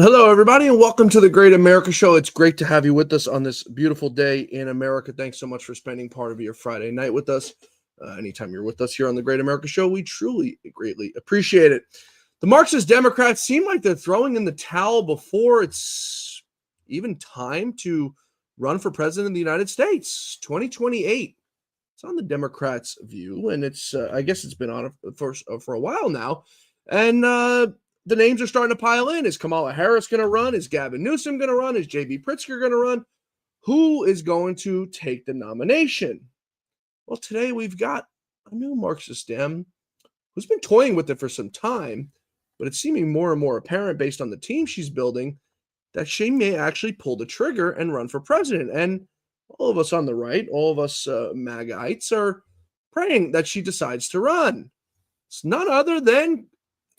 Hello, everybody, and welcome to the Great America Show. It's great to have you with us on this beautiful day in America. Thanks so much for spending part of your Friday night with us. Anytime you're with us here on the Great America Show, we truly greatly appreciate it. The Marxist Democrats seem like they're throwing in the towel before it's even time to run for president of the United States. 2028. It's on the Democrats' view, and I guess it's been on for a while now. And the names are starting to pile in. Is Kamala Harris going to run? Is Gavin Newsom going to run? Is J.B. Pritzker going to run? Who is going to take the nomination? Well, today we've got a new Marxist Dem who's been toying with it for some time, but it's seeming more and more apparent based on the team she's building that she may actually pull the trigger and run for president. And all of us on the right, all of us MAGAites are praying that she decides to run. It's none other than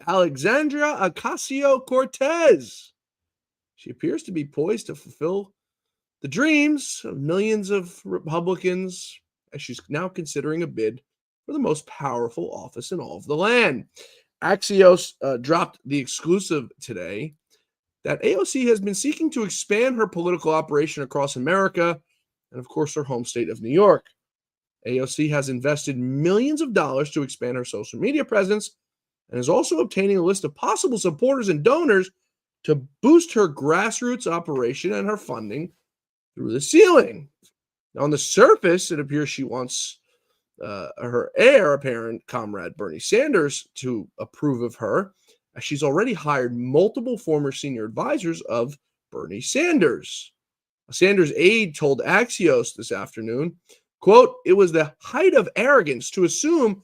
Alexandria Ocasio-Cortez. She appears to be poised to fulfill the dreams of millions of Republicans as she's now considering a bid for the most powerful office in all of the land. Axios dropped the exclusive today that AOC has been seeking to expand her political operation across America and, of course, her home state of New York. AOC has invested millions of dollars to expand her social media presence and is also obtaining a list of possible supporters and donors to boost her grassroots operation and her funding through the ceiling. Now, on the surface, it appears she wants her heir apparent comrade Bernie Sanders to approve of her, as she's already hired multiple former senior advisors of Bernie Sanders. A Sanders aide told Axios this afternoon, quote, "It was the height of arrogance to assume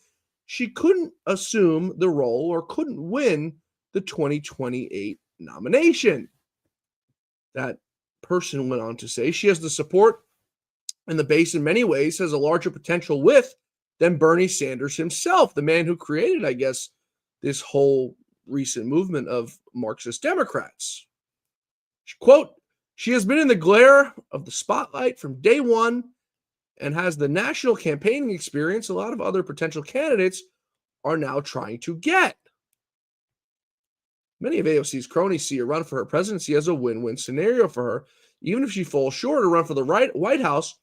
she couldn't assume the role or couldn't win the 2028 nomination." That person went on to say she has the support and the base in many ways has a larger potential with than Bernie Sanders himself, the man who created, I guess, this whole recent movement of Marxist Democrats. Quote, "She has been in the glare of the spotlight from day one and has the national campaigning experience a lot of other potential candidates are now trying to get." Many of AOC's cronies see a run for her presidency as a win-win scenario for her. Even if she falls short, a run for the White House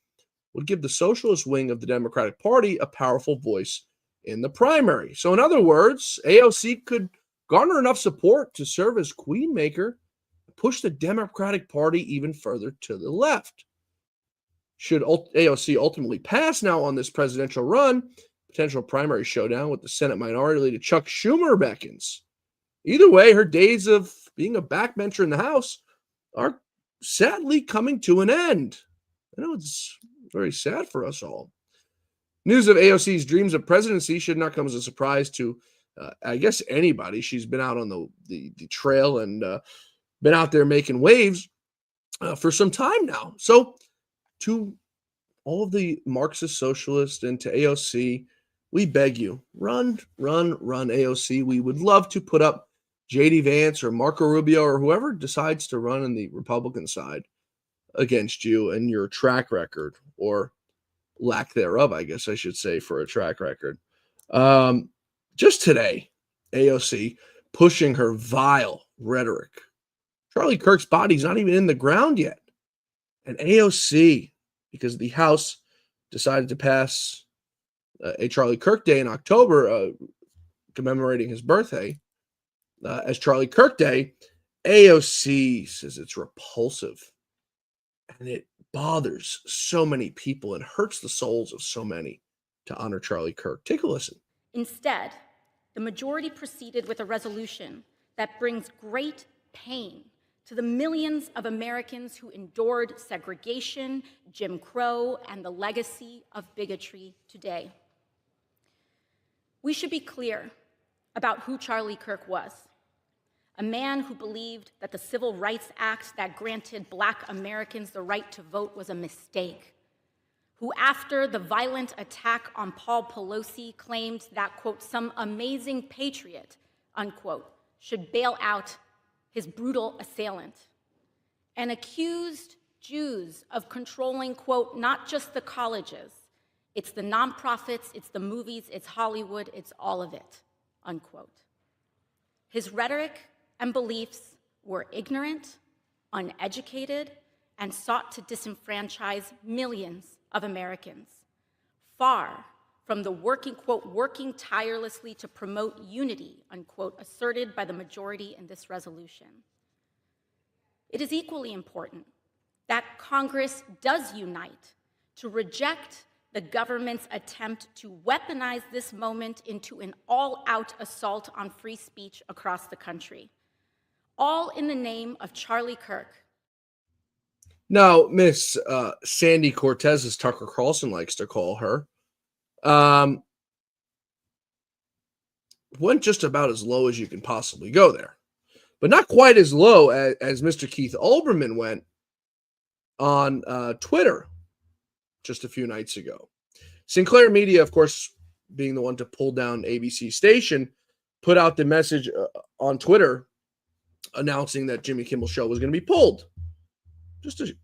would give the socialist wing of the Democratic Party a powerful voice in the primary. So in other words, AOC could garner enough support to serve as queenmaker and push the Democratic Party even further to the left. Should AOC ultimately pass now on this presidential run, potential primary showdown with the Senate Minority Leader Chuck Schumer beckons. Either way, her days of being a backbencher in the House are sadly coming to an end. I know it's very sad for us all. News of AOC's dreams of presidency should not come as a surprise to, I guess, anybody. She's been out on the trail and been out there making waves for some time now. So to all of the Marxist socialists and to AOC, we beg you, run, AOC. We would love to put up J.D. Vance or Marco Rubio or whoever decides to run on the Republican side against you and your track record, or lack thereof, I guess I should say, for a track record. Just today, AOC pushing her vile rhetoric. Charlie Kirk's body's not even in the ground yet. And AOC, because the House decided to pass a Charlie Kirk Day in October, commemorating his birthday, as Charlie Kirk Day, AOC says it's repulsive and it bothers so many people and hurts the souls of so many to honor Charlie Kirk. Take a listen. Instead, the majority proceeded with a resolution that brings great pain to the millions of Americans who endured segregation, Jim Crow, and the legacy of bigotry today. We should be clear about who Charlie Kirk was. A man who believed that the Civil Rights Act that granted Black Americans the right to vote was a mistake. Who, after the violent attack on Paul Pelosi, claimed that, quote, some amazing patriot, unquote, should bail out his brutal assailant, and accused Jews of controlling, quote, not just the colleges, it's the nonprofits, it's the movies, it's Hollywood, it's all of it, unquote. His rhetoric and beliefs were ignorant, uneducated, and sought to disenfranchise millions of Americans, far from the working tirelessly to promote unity, unquote, asserted by the majority in this resolution. It is equally important that Congress does unite to reject the government's attempt to weaponize this moment into an all-out assault on free speech across the country, all in the name of Charlie Kirk. Now, Miss Sandy Cortez, as Tucker Carlson likes to call her, went just about as low as you can possibly go there, but not quite as low as Mr. Keith Olbermann went on Twitter just a few nights ago. Sinclair Media, of course, being the one to pull down ABC station, put out the message on Twitter announcing that Jimmy Kimmel's show was going to be pulled. Just a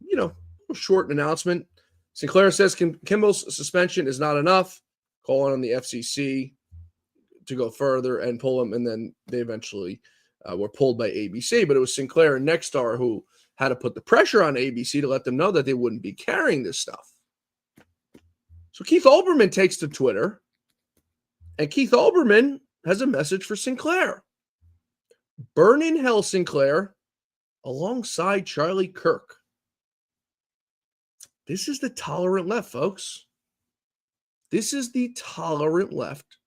short announcement. Sinclair says Kimmel's suspension is not enough, calling on the FCC to go further and pull him, and then they eventually were pulled by ABC. But it was Sinclair and Nexstar who had to put the pressure on ABC to let them know that they wouldn't be carrying this stuff. So Keith Olbermann takes to Twitter, and Keith Olbermann has a message for Sinclair. Burn in hell, Sinclair, alongside Charlie Kirk. This is the tolerant left, folks. This is the tolerant left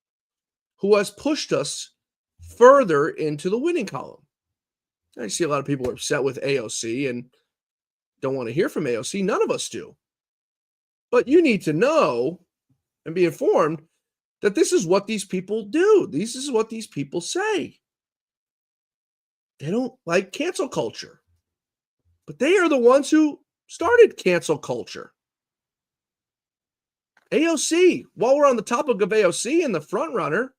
who has pushed us further into the winning column. I see a lot of people are upset with AOC and don't want to hear from AOC. None of us do. But you need to know and be informed that this is what these people do. This is what these people say. They don't like cancel culture. But they are the ones who started cancel culture. AOC, while we're on the topic of AOC and the front runner,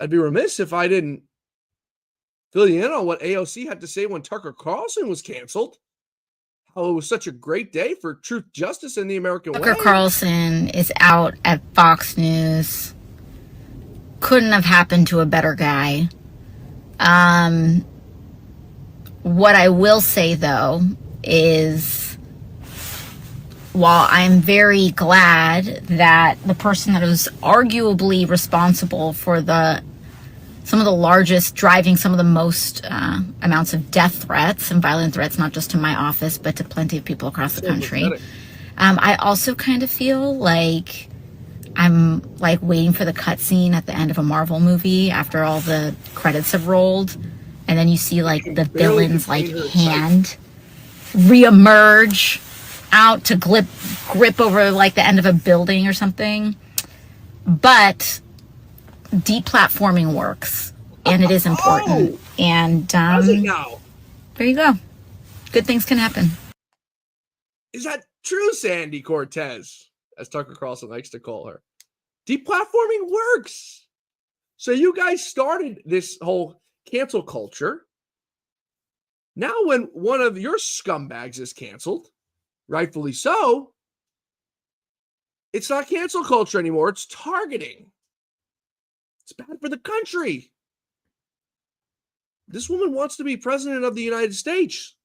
I'd be remiss if I didn't fill you in on what AOC had to say when Tucker Carlson was canceled. How it was such a great day for truth, justice, and the American way. Tucker Carlson is out at Fox News. Couldn't have happened to a better guy. What I will say, though, is while I'm very glad that the person that was arguably responsible for some of the largest, driving some of the most amounts of death threats and violent threats, not just to my office, but to plenty of people across the country. I also kind of feel like I'm like waiting for the cutscene at the end of a Marvel movie after all the credits have rolled. And then you see like the villain's like hand reemerge out to grip over like the end of a building or something. But deplatforming works, and it is important. And does it now? There you go. Good things can happen. Is that true, Sandy Cortez, as Tucker Carlson likes to call her? Deplatforming works. So you guys started this whole cancel culture. Now when one of your scumbags is canceled, rightfully so, it's not cancel culture anymore. It's targeting. It's bad for the country. This woman wants to be president of the United States.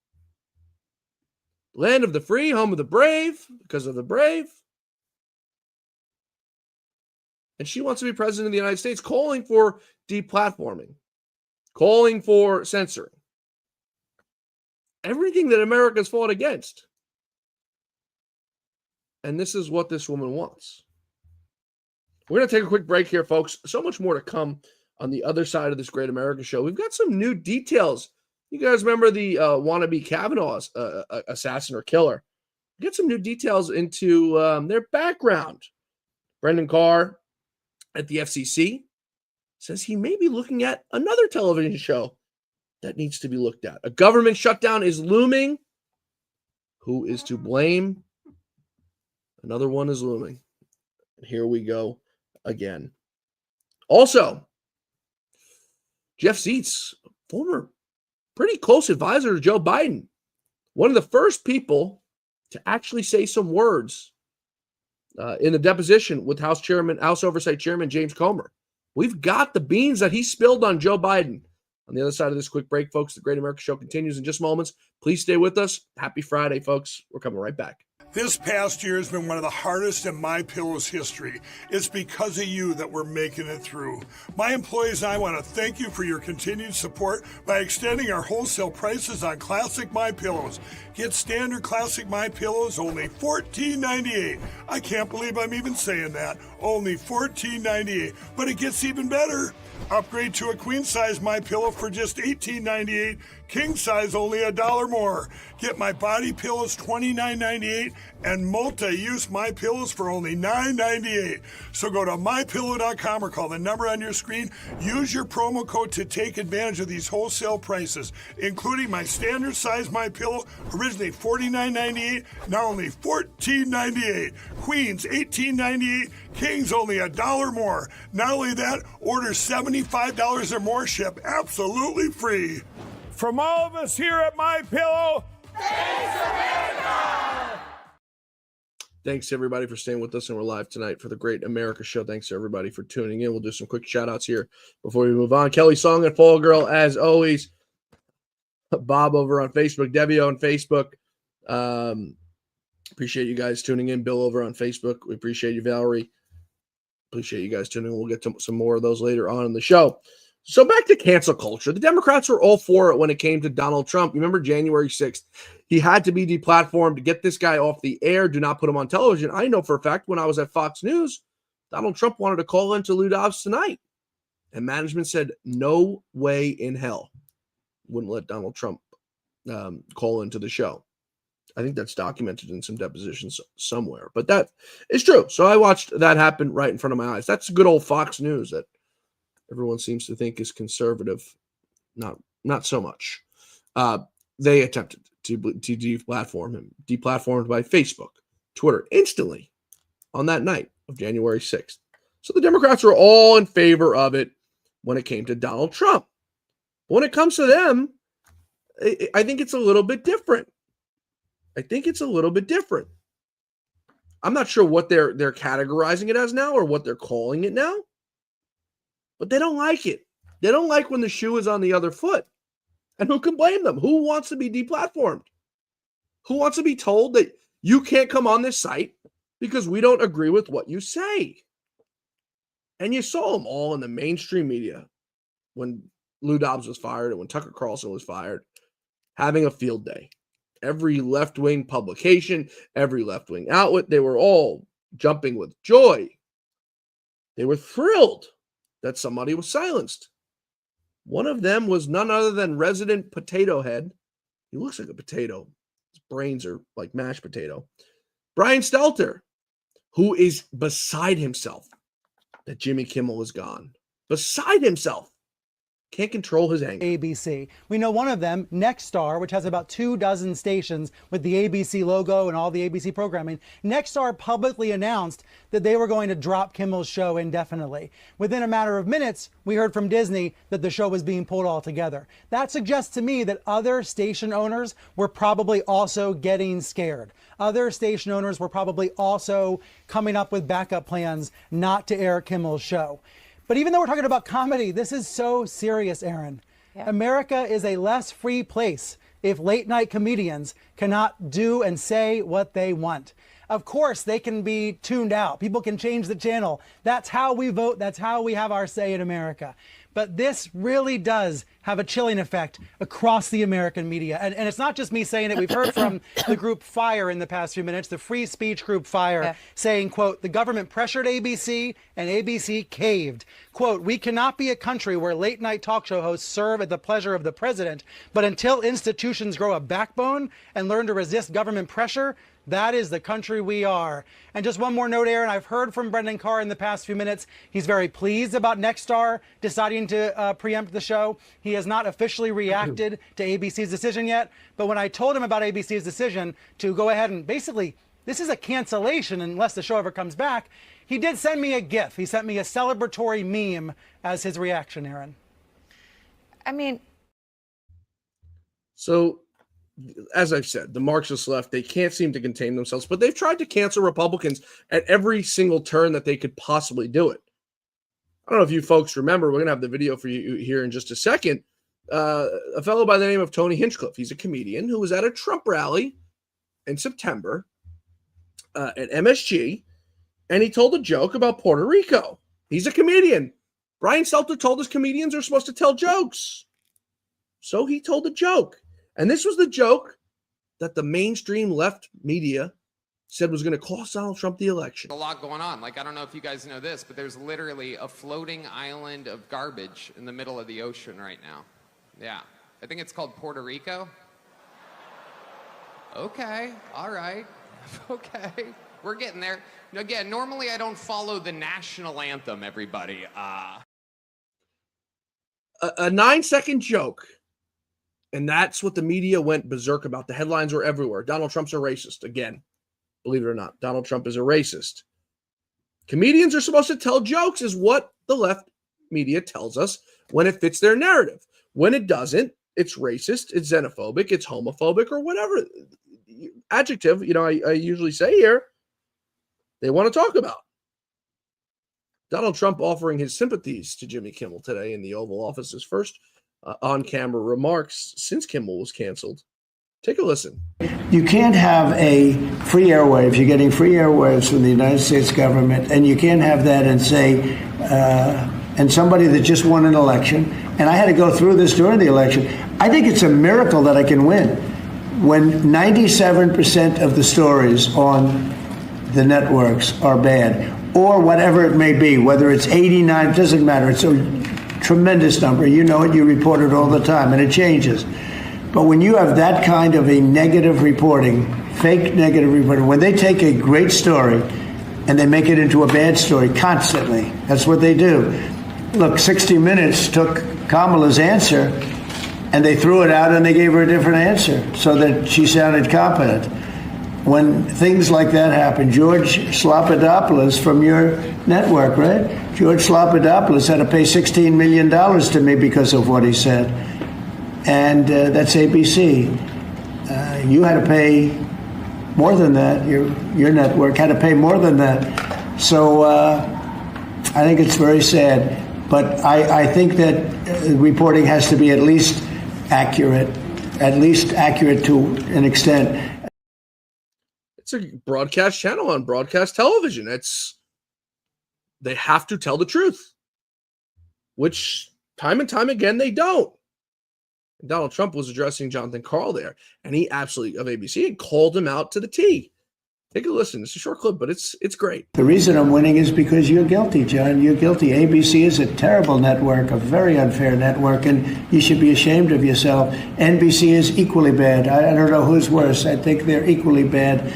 Land of the free, home of the brave, because of the brave. And she wants to be president of the United States, calling for deplatforming, calling for censoring. Everything that America's fought against. And this is what this woman wants. We're going to take a quick break here, folks. So much more to come on the other side of this Great America Show. We've got some new details. You guys remember the wannabe Kavanaugh assassin or killer? We get some new details into their background. Brendan Carr at the FCC says he may be looking at another television show that needs to be looked at. A government shutdown is looming. Who is to blame? Another one is looming. And here we go again. Also, Jeff Zients, former pretty close advisor to Joe Biden, one of the first people to actually say some words in the deposition with House Oversight Chairman James Comer. We've got the beans that he spilled on Joe Biden On the other side of this quick break, folks, the Great America Show continues in just moments. Please stay with us. Happy Friday, folks. We're coming right back. This past year has been one of the hardest in MyPillow's history. It's because of you that we're making it through. My employees and I want to thank you for your continued support by extending our wholesale prices on classic MyPillows. Get standard classic MyPillows only $14.98. I can't believe I'm even saying that. Only $14.98. But it gets even better. Upgrade to a queen size MyPillow for just $18.98. King size only $1 more. Get my body pillows $29.98 and multi-use MyPillows for only $9.98. So go to mypillow.com or call the number on your screen. Use your promo code to take advantage of these wholesale prices, including my standard size MyPillow, originally $49.98, now only $14.98. Queens $18.98. Kings only $1 more. Not only that, order $75 or more, ship absolutely free. From all of us here at MyPillow, thanks America! Thanks everybody for staying with us, and we're live tonight for the Great America Show. Thanks everybody for tuning in. We'll do some quick shout outs here before we move on. Kelly Song and Fall Girl, as always. Bob over on Facebook, Debbie on Facebook. Appreciate you guys tuning in. Bill over on Facebook. We appreciate you, Valerie. Appreciate you guys tuning in. We'll get to some more of those later on in the show. So back to cancel culture. The Democrats were all for it when it came to Donald Trump. You remember January 6th? He had to be deplatformed to get this guy off the air. Do not put him on television. I know for a fact when I was at Fox News, Donald Trump wanted to call into Lou Dobbs tonight. And management said, no way in hell. Wouldn't let Donald Trump call into the show. I think that's documented in some depositions somewhere. But that is true. So I watched that happen right in front of my eyes. That's good old Fox News that everyone seems to think is conservative. Not so much. They attempted to deplatform him. Deplatformed by Facebook, Twitter, instantly on that night of January 6th. So the Democrats were all in favor of it when it came to Donald Trump. When it comes to them, I think it's a little bit different. I'm not sure what they're categorizing it as now or what they're calling it now. But they don't like it. They don't like when the shoe is on the other foot. And who can blame them? Who wants to be deplatformed? Who wants to be told that you can't come on this site because we don't agree with what you say? And you saw them all in the mainstream media when Lou Dobbs was fired and when Tucker Carlson was fired, having a field day. Every left-wing publication, every left-wing outlet, they were all jumping with joy. They were thrilled that somebody was silenced. One of them was none other than resident potato head. He looks like a potato. His brains are like mashed potato. Brian Stelter, who is beside himself that Jimmy Kimmel is gone. Beside himself. Can't control his anger. ABC. We know one of them, Nexstar, which has about 24 stations with the ABC logo and all the ABC programming. Nexstar publicly announced that they were going to drop Kimmel's show indefinitely. Within a matter of minutes, we heard from Disney that the show was being pulled altogether. That suggests to me that other station owners were probably also getting scared. Other station owners were probably also coming up with backup plans not to air Kimmel's show. But even though we're talking about comedy, this is so serious, Aaron. Yeah. America is a less free place if late night comedians cannot do and say what they want. Of course, they can be tuned out. People can change the channel. That's how we vote. That's how we have our say in America. But this really does have a chilling effect across the American media. And it's not just me saying it. We've heard from the group FIRE in the past few minutes, the free speech group FIRE, saying, quote, the government pressured ABC and ABC caved. Quote, we cannot be a country where late night talk show hosts serve at the pleasure of the president, but until institutions grow a backbone and learn to resist government pressure, that is the country we are. And just one more note, Aaron, I've heard from Brendan Carr in the past few minutes. He's very pleased about Nexstar deciding to preempt the show. He has not officially reacted to ABC's decision yet. But when I told him about ABC's decision to go ahead and basically, this is a cancellation unless the show ever comes back, he did send me a GIF. He sent me a celebratory meme as his reaction, Aaron. I mean, so as I've said, the Marxist left, they can't seem to contain themselves, but they've tried to cancel Republicans at every single turn that they could possibly do it. I don't know if you folks remember, we're going to have the video for you here in just a second, a fellow by the name of Tony Hinchcliffe. He's a comedian who was at a Trump rally in September at MSG, and he told a joke about Puerto Rico. He's a comedian. Brian Stelter told us comedians are supposed to tell jokes. So he told a joke. And this was the joke that the mainstream left media said was going to cost Donald Trump the election. A lot going on. Like, I don't know if you guys know this, but there's literally a floating island of garbage in the middle of the ocean right now. Yeah. I think it's called Puerto Rico. Okay. All right. Okay. We're getting there. Again, normally I don't follow the national anthem, everybody. A 9-second joke. And that's what the media went berserk about. The headlines were everywhere. Donald Trump's a racist. Again, believe it or not, Donald Trump is a racist. Comedians are supposed to tell jokes is what the left media tells us when it fits their narrative. When it doesn't, it's racist, it's xenophobic, it's homophobic, or whatever adjective, I usually say here, they want to talk about. Donald Trump offering his sympathies to Jimmy Kimmel today in the Oval Office's first on-camera remarks since Kimmel was canceled. Take a listen. You can't have a free airwaves. You're getting free airwaves from the United States government, and you can't have that and say, and somebody that just won an election, and I had to go through this during the election. I think it's a miracle that I can win. When 97% of the stories on the networks are bad, or whatever it may be, whether it's 89, doesn't matter. It's a tremendous number. You know it, you report it all the time, and it changes. But when you have that kind of a negative reporting, fake negative reporting, when they take a great story and they make it into a bad story constantly, that's what they do. Look, 60 Minutes took Kamala's answer and they threw it out and they gave her a different answer so that she sounded competent. When things like that happen, George Slopadopoulos from your network, right? George Slopadopoulos had to pay $16 million to me because of what he said. And that's ABC. You had to pay more than that. Your network had to pay more than that. So I think it's very sad. But I think that reporting has to be at least accurate to an extent. It's a broadcast channel on broadcast television. They have to tell the truth, which time and time again they don't. Donald Trump was addressing Jonathan Karl there, and he absolutely, of ABC, and called him out to the T. Take a listen. It's a short clip, but it's great. The reason I'm winning is because you're guilty, John. You're guilty. ABC is a terrible network, a very unfair network, and you should be ashamed of yourself. NBC is equally bad. I don't know who's worse. I think they're equally bad.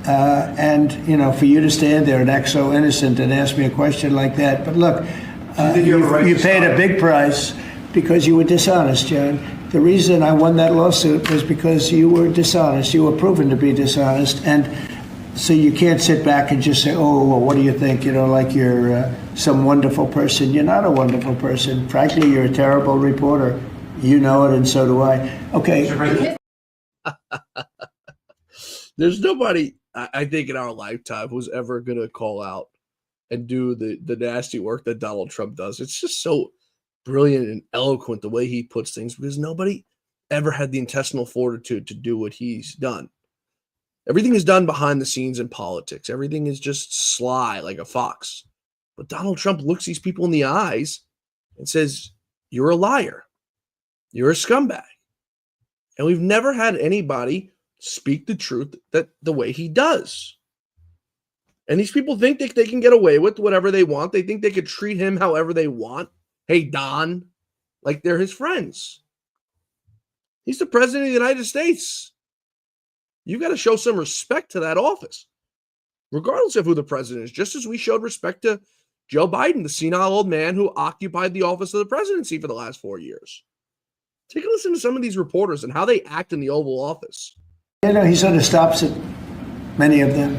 And, for you to stand there and act so innocent and ask me a question like that. But look, you paid a big price because you were dishonest, John. The reason I won that lawsuit was because you were dishonest. You were proven to be dishonest. And so you can't sit back and just say, oh, well, what do you think? Like you're some wonderful person. You're not a wonderful person. Frankly, you're a terrible reporter. You know it, and so do I. Okay. There's nobody, I think, in our lifetime who's ever going to call out and do the nasty work that Donald Trump does. It's just so brilliant and eloquent the way he puts things, because nobody ever had the intestinal fortitude to do what he's done. Everything is done behind the scenes in politics. Everything is just sly like a fox. But Donald Trump looks these people in the eyes and says, you're a liar. You're a scumbag. And we've never had anybody speak the truth that the way he does. And these people think they can get away with whatever they want. They think they could treat him however they want. Hey, Don, like they're his friends. He's the president of the United States. You got to show some respect to that office, regardless of who the president is, just as we showed respect to Joe Biden, the senile old man who occupied the office of the presidency for the last 4 years. Take a listen to some of these reporters and how they act in the Oval Office. He sort of stops at many of them.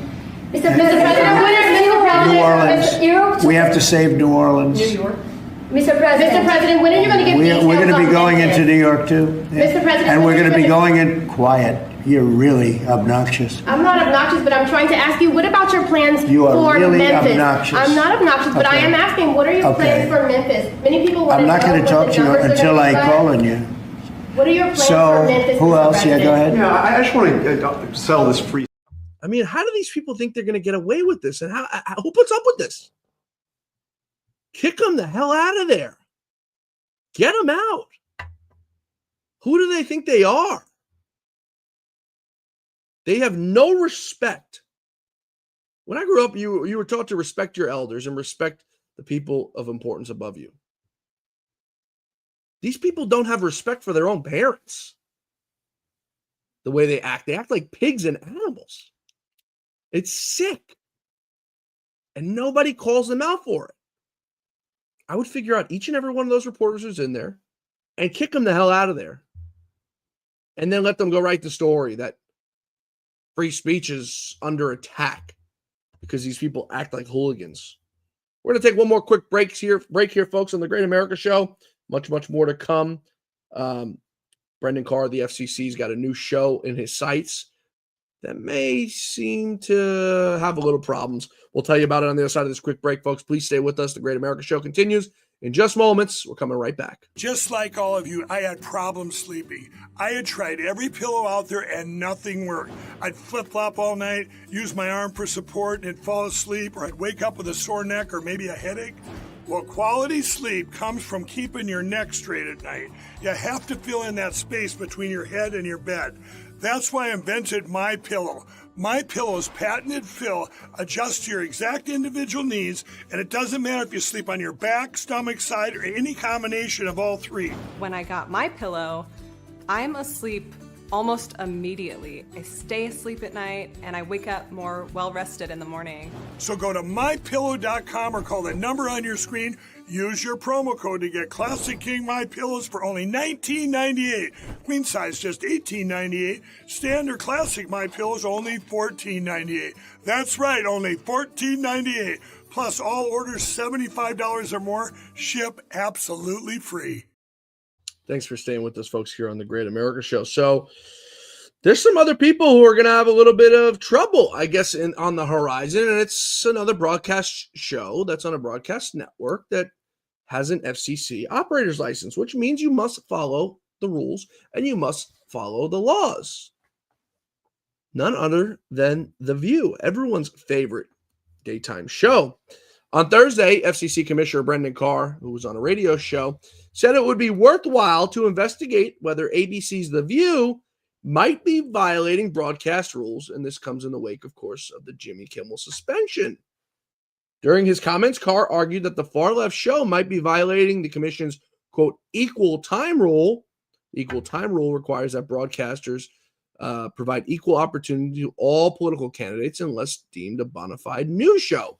Mr. President, New Orleans. We have to save New Orleans. New York. Mr. President, when are you going to get details? We're going to be going into New York too. Yeah. Mr. President, and we're going to be going in quiet. You're really obnoxious. I'm not obnoxious, but I'm trying to ask you, what about your plans you are for really Memphis? Obnoxious. I'm not obnoxious, but I am asking, what are your plans for Memphis? Many people want I'm not going to talk to you until I call on you. What are your plans for So, Memphis? who Mr. else? Yeah, go President? ahead. Yeah, I just want to sell this free. I mean, how do these people think they're going to get away with this? And who puts up with this? Kick them the hell out of there. Get them out. Who do they think they are? They have no respect. When I grew up, you were taught to respect your elders and respect the people of importance above you. These people don't have respect for their own parents. The way they act like pigs and animals. It's sick. And nobody calls them out for it. I would figure out each and every one of those reporters who's in there and kick them the hell out of there. And then let them go write the story that free speech is under attack because these people act like hooligans. We're going to take one more quick break here, folks, on the Great America Show. Much, much more to come. Brendan Carr, the FCC's got a new show in his sights that may seem to have a little problems. We'll tell you about it on the other side of this quick break, folks. Please stay with us. The Great America Show continues in just moments. We're coming right back. Just like all of you, I had problems sleeping. I had tried every pillow out there and nothing worked. I'd flip-flop all night, use my arm for support, and fall asleep, or I'd wake up with a sore neck or maybe a headache. Well, quality sleep comes from keeping your neck straight at night. You have to fill in that space between your head and your bed. That's why I invented MyPillow. MyPillow's patented fill adjusts to your exact individual needs, and it doesn't matter if you sleep on your back, stomach, side, or any combination of all three. When I got MyPillow, I'm asleep almost immediately. I stay asleep at night, and I wake up more well-rested in the morning. So go to MyPillow.com or call the number on your screen. Use your promo code to get Classic King MyPillows for only $19.98. Queen size just $18.98. Standard Classic MyPillows only $14.98. That's right, only $14.98. Plus all orders $75 or more ship absolutely free. Thanks for staying with us, folks, here on the Great America Show. So there's some other people who are going to have a little bit of trouble, I guess, on the horizon. And it's another broadcast show that's on a broadcast network that has an FCC operator's license, which means you must follow the rules and you must follow the laws. None other than The View, everyone's favorite daytime show. On Thursday, FCC Commissioner Brendan Carr, who was on a radio show, said it would be worthwhile to investigate whether ABC's The View might be violating broadcast rules, and this comes in the wake, of course, of the Jimmy Kimmel suspension. During his comments, Carr argued that the far-left show might be violating the commission's, quote, equal time rule. The equal time rule requires that broadcasters provide equal opportunity to all political candidates unless deemed a bona fide news show,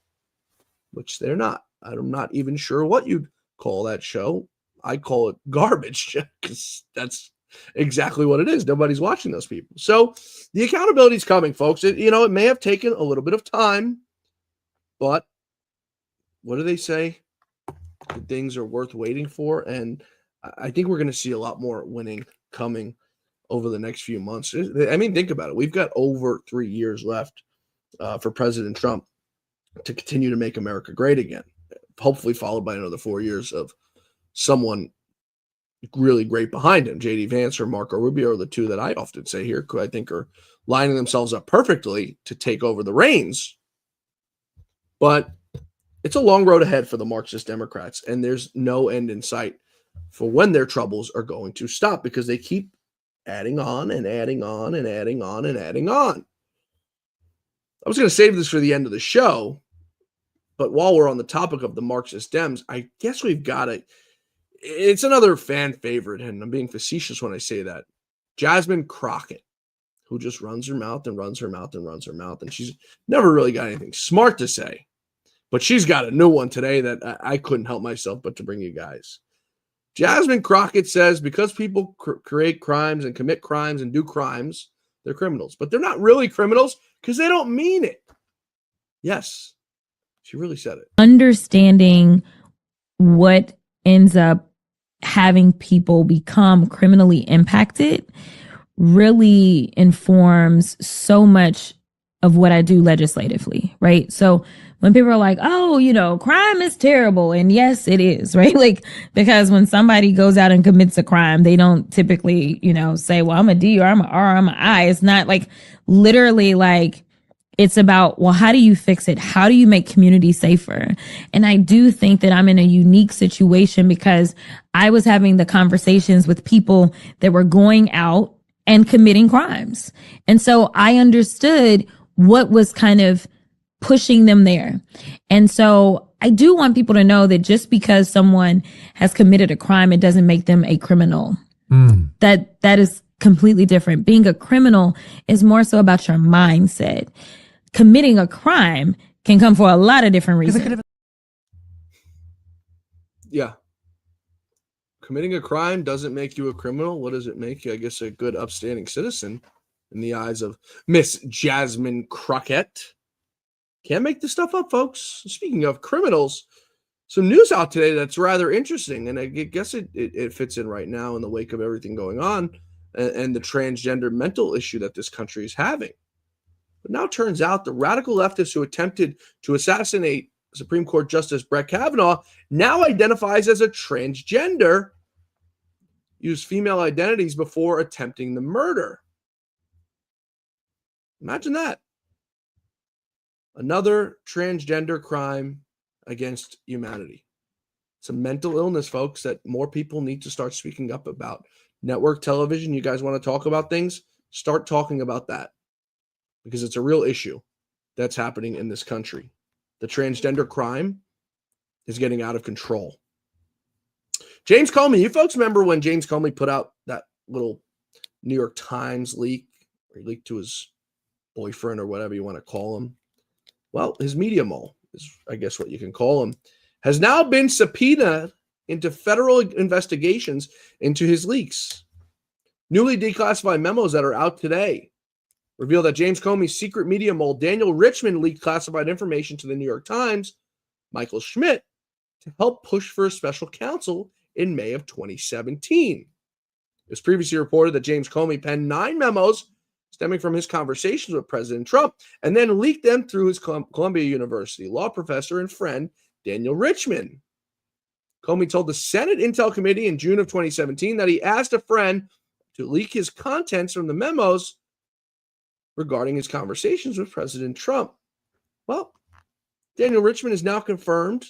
which they're not. I'm not even sure what you'd call that show. I call it garbage because that's exactly what it is. Nobody's watching those people. So the accountability is coming, folks. It may have taken a little bit of time, but what do they say? Good things are worth waiting for. And I think we're going to see a lot more winning coming over the next few months. I mean, think about it. We've got over 3 years left for President Trump to continue to make America great again, hopefully followed by another 4 years of someone really great behind him. J.D. Vance or Marco Rubio are the two that I often say here, who I think are lining themselves up perfectly to take over the reins. But it's a long road ahead for the Marxist Democrats, and there's no end in sight for when their troubles are going to stop because they keep adding on and adding on and adding on and adding on. I was going to save this for the end of the show, but while we're on the topic of the Marxist Dems, I guess we've got to. It's another fan favorite, and I'm being facetious when I say that. Jasmine Crockett, who just runs her mouth and runs her mouth and runs her mouth, and she's never really got anything smart to say. But she's got a new one today that I couldn't help myself but to bring you guys. Jasmine Crockett says because people create crimes and commit crimes and do crimes, they're criminals. But they're not really criminals because they don't mean it. Yes, she really said it. Understanding what ends up having people become criminally impacted really informs so much of what I do legislatively, right? So when people are like, oh, you know, crime is terrible. And yes, it is, right? Like, because when somebody goes out and commits a crime, they don't typically, you know, say, well, I'm a D or I'm an R, I'm an I. It's not like literally like, it's about, well, how do you fix it? How do you make community safer? And I do think that I'm in a unique situation because I was having the conversations with people that were going out and committing crimes. And so I understood what was kind of pushing them there. And so I do want people to know that just because someone has committed a crime, it doesn't make them a criminal. That is completely different. Being a criminal is more so about your mindset. Committing a crime can come for a lot of different reasons. Yeah. Committing a crime doesn't make you a criminal. What does it make you? I guess a good, upstanding citizen in the eyes of Miss Jasmine Crockett. Can't make this stuff up, folks. Speaking of criminals, some news out today that's rather interesting, and I guess it fits in right now in the wake of everything going on and the transgender mental issue that this country is having. But now it turns out the radical leftists who attempted to assassinate Supreme Court Justice Brett Kavanaugh now identifies as a transgender, used female identities before attempting the murder. Imagine that. Another transgender crime against humanity. It's a mental illness, folks, that more people need to start speaking up about. Network television, you guys want to talk about things? Start talking about that because it's a real issue that's happening in this country. The transgender crime is getting out of control. James Comey, you folks remember when James Comey put out that little New York Times leak, or he leaked to his boyfriend or whatever you want to call him? Well, his media mole is, I guess, what you can call him, has now been subpoenaed into federal investigations into his leaks. Newly declassified memos that are out today reveal that James Comey's secret media mole, Daniel Richman, leaked classified information to the New York Times, Michael Schmidt, to help push for a special counsel in May of 2017. It was previously reported that James Comey penned 9 memos stemming from his conversations with President Trump, and then leaked them through his Columbia University law professor and friend, Daniel Richman. Comey told the Senate Intel Committee in June of 2017 that he asked a friend to leak his contents from the memos regarding his conversations with President Trump. Well, Daniel Richman has now confirmed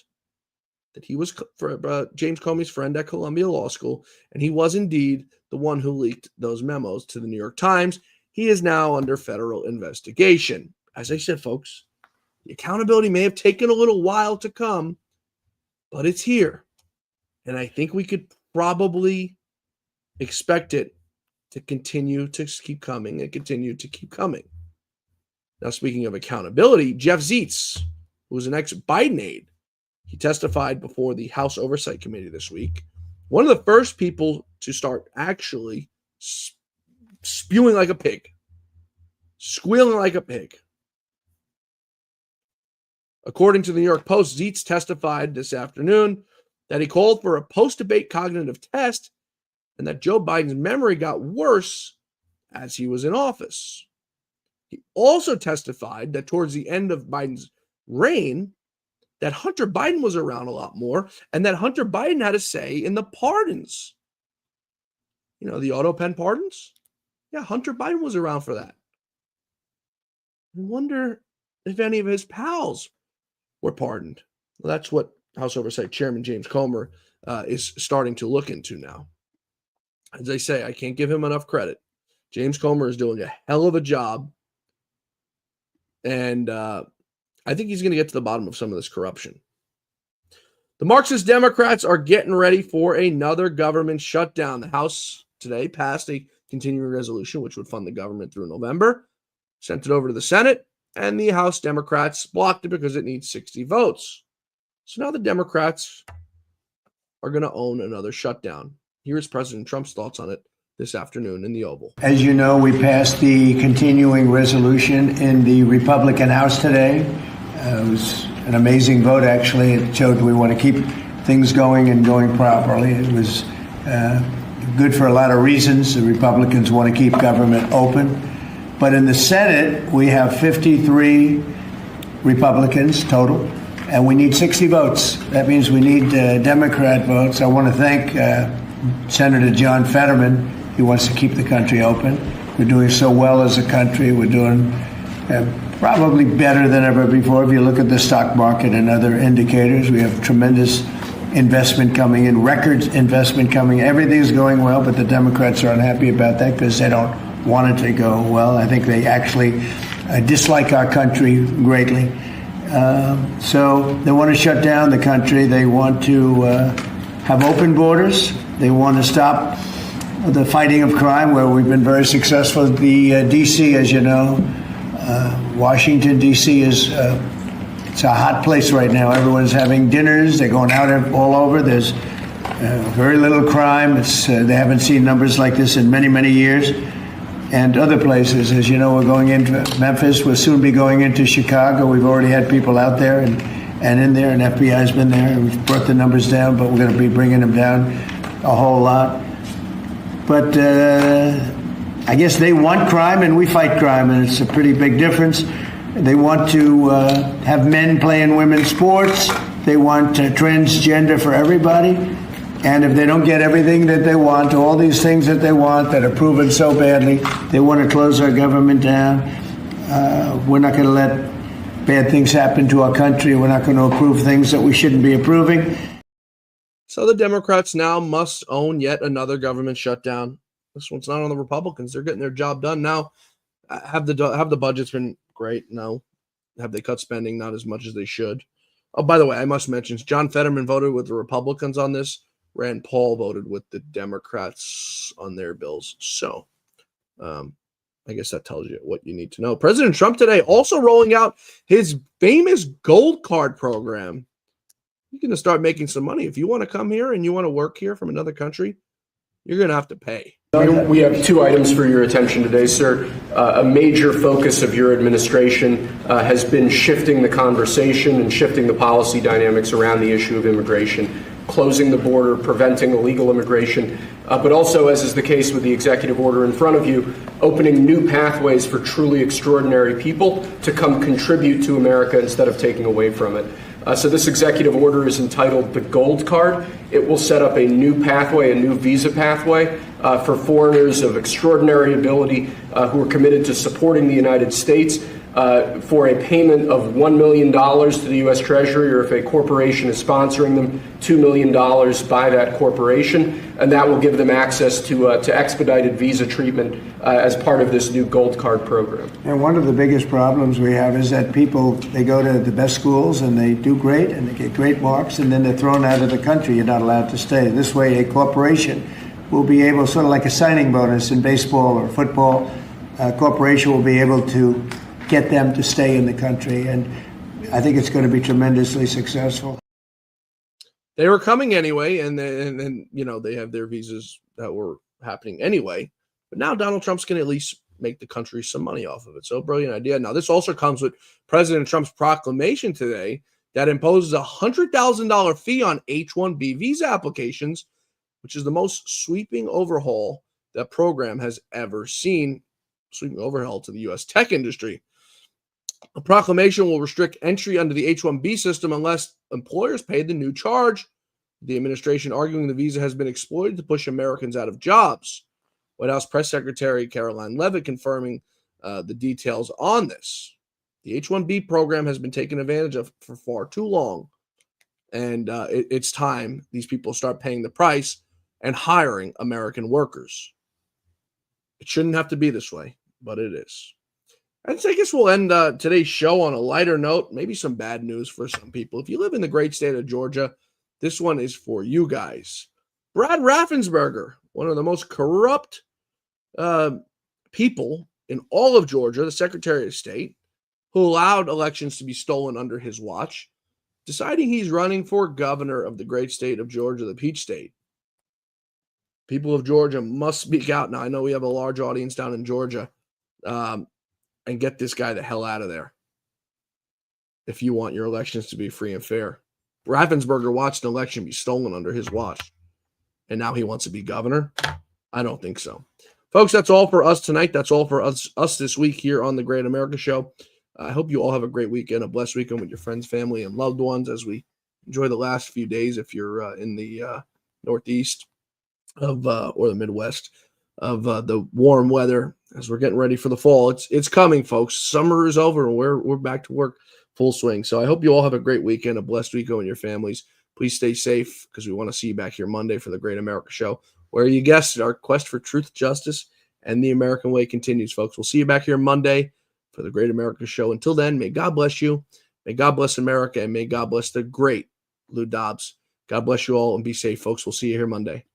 that he was James Comey's friend at Columbia Law School, and he was indeed the one who leaked those memos to the New York Times. He is now under federal investigation. As I said, folks, the accountability may have taken a little while to come, but it's here. And I think we could probably expect it to continue to keep coming and continue to keep coming. Now, speaking of accountability, Jeff Zients, who was an ex-Biden aide, he testified before the House Oversight Committee this week. One of the first people to start actually spewing like a pig, squealing like a pig. According to the New York Post, Zients testified this afternoon that he called for a post-debate cognitive test and that Joe Biden's memory got worse as he was in office. He also testified that towards the end of Biden's reign, that Hunter Biden was around a lot more and that Hunter Biden had a say in the pardons. You know, the auto pen pardons? Yeah, Hunter Biden was around for that. I wonder if any of his pals were pardoned. Well, that's what House Oversight Chairman James Comer is starting to look into now. As I say, I can't give him enough credit. James Comer is doing a hell of a job. And I think he's going to get to the bottom of some of this corruption. The Marxist Democrats are getting ready for another government shutdown. The House today passed a continuing resolution which would fund the government through November, sent it over to the Senate, and the House Democrats blocked it because it needs 60 votes. So now the Democrats are going to own another shutdown. Here's President Trump's thoughts on it this afternoon in the Oval. As you know, we passed the continuing resolution in the Republican House today. It was an amazing vote, actually. It showed we want to keep things going and going properly. It was good for a lot of reasons. The Republicans want to keep government open. But in the Senate, we have 53 Republicans total, and we need 60 votes. That means we need Democrat votes. I want to thank Senator John Fetterman. He wants to keep the country open. We're doing so well as a country. We're doing probably better than ever before. If you look at the stock market and other indicators, we have tremendous investment coming in, record investment coming in. Everything's going well, but the Democrats are unhappy about that because they don't want it to go well. I think they actually dislike our country greatly. So they want to shut down the country. They want to have open borders. They want to stop the fighting of crime, where we've been very successful. The D.C., as you know, Washington, D.C. is it's a hot place right now. Everyone's having dinners. They're going out all over. There's very little crime. They haven't seen numbers like this in many, many years. And other places, as you know, we're going into Memphis. We'll soon be going into Chicago. We've already had people out there and in there, and FBI's been there. We've brought the numbers down, but we're going to be bringing them down a whole lot. But I guess they want crime and we fight crime, and it's a pretty big difference. They want to have men playing women's sports. They want transgender for everybody. And if they don't get everything that they want, all these things that they want that are proven so badly, they want to close our government down. We're not going to let bad things happen to our country. We're not going to approve things that we shouldn't be approving. So the Democrats now must own yet another government shutdown. This one's not on the Republicans. They're getting their job done now. Have the budgets been great? No. Have they cut spending? Not as much as they should. Oh, by the way, I must mention, John Fetterman voted with the Republicans on this. Rand Paul voted with the Democrats on their bills. So I guess that tells you what you need to know. President Trump today also rolling out his famous gold card program. You're going to start making some money. If you want to come here and you want to work here from another country, you're going to have to pay. We have two items for your attention today, sir. A major focus of your administration has been shifting the conversation and shifting the policy dynamics around the issue of immigration, closing the border, preventing illegal immigration, but also, as is the case with the executive order in front of you, opening new pathways for truly extraordinary people to come contribute to America instead of taking away from it. So this executive order is entitled the Gold Card. It will set up a new pathway, a new visa pathway for foreigners of extraordinary ability who are committed to supporting the United States for a payment of $1 million to the U.S. Treasury, or if a corporation is sponsoring them, $2 million by that corporation, and that will give them access to expedited visa treatment as part of this new Gold Card program. And one of the biggest problems we have is that people, they go to the best schools and they do great and they get great marks, and then they're thrown out of the country. You're not allowed to stay. This way, a corporation will be able, sort of like a signing bonus in baseball or football, a corporation will be able to get them to stay in the country, and I think it's going to be tremendously successful. They were coming anyway, and then you know, they have their visas that were happening anyway. But now Donald Trump's going to at least make the country some money off of it. So brilliant idea. Now this also comes with President Trump's proclamation today that imposes a $100,000 fee on H-1B visa applications, which is the most sweeping overhaul that program has ever seen. Sweeping overhaul to the U.S. tech industry. A proclamation will restrict entry under the H-1B system unless employers pay the new charge. The administration arguing the visa has been exploited to push Americans out of jobs. White House Press Secretary Caroline Leavitt confirming the details on this. The H-1B program has been taken advantage of for far too long, and it's time these people start paying the price and hiring American workers. It shouldn't have to be this way, but it is. And so I guess we'll end today's show on a lighter note, maybe some bad news for some people. If you live in the great state of Georgia, this one is for you guys. Brad Raffensperger, one of the most corrupt people in all of Georgia, the Secretary of State, who allowed elections to be stolen under his watch, deciding he's running for governor of the great state of Georgia, the Peach State. People of Georgia must speak out. Now, I know we have a large audience down in Georgia, and get this guy the hell out of there if you want your elections to be free and fair. Raffensperger watched an election be stolen under his watch, and now he wants to be governor? I don't think so. Folks, that's all for us tonight. That's all for us this week here on the Great America Show. I hope you all have a great weekend, a blessed weekend with your friends, family, and loved ones as we enjoy the last few days if you're in the Northeast of or the Midwest of the warm weather as we're getting ready for the fall. It's coming, folks. Summer is over and we're back to work full swing. So I hope you all have a great weekend, a blessed weekend with your families. Please stay safe because we want to see you back here Monday for the Great America Show, where you guessed it, our quest for truth, justice, and the American way continues, folks. We'll see you back here Monday for the Great America Show. Until then, may God bless you, may God bless America, and may God bless the great Lou Dobbs. God bless you all and be safe, folks. We'll see you here Monday.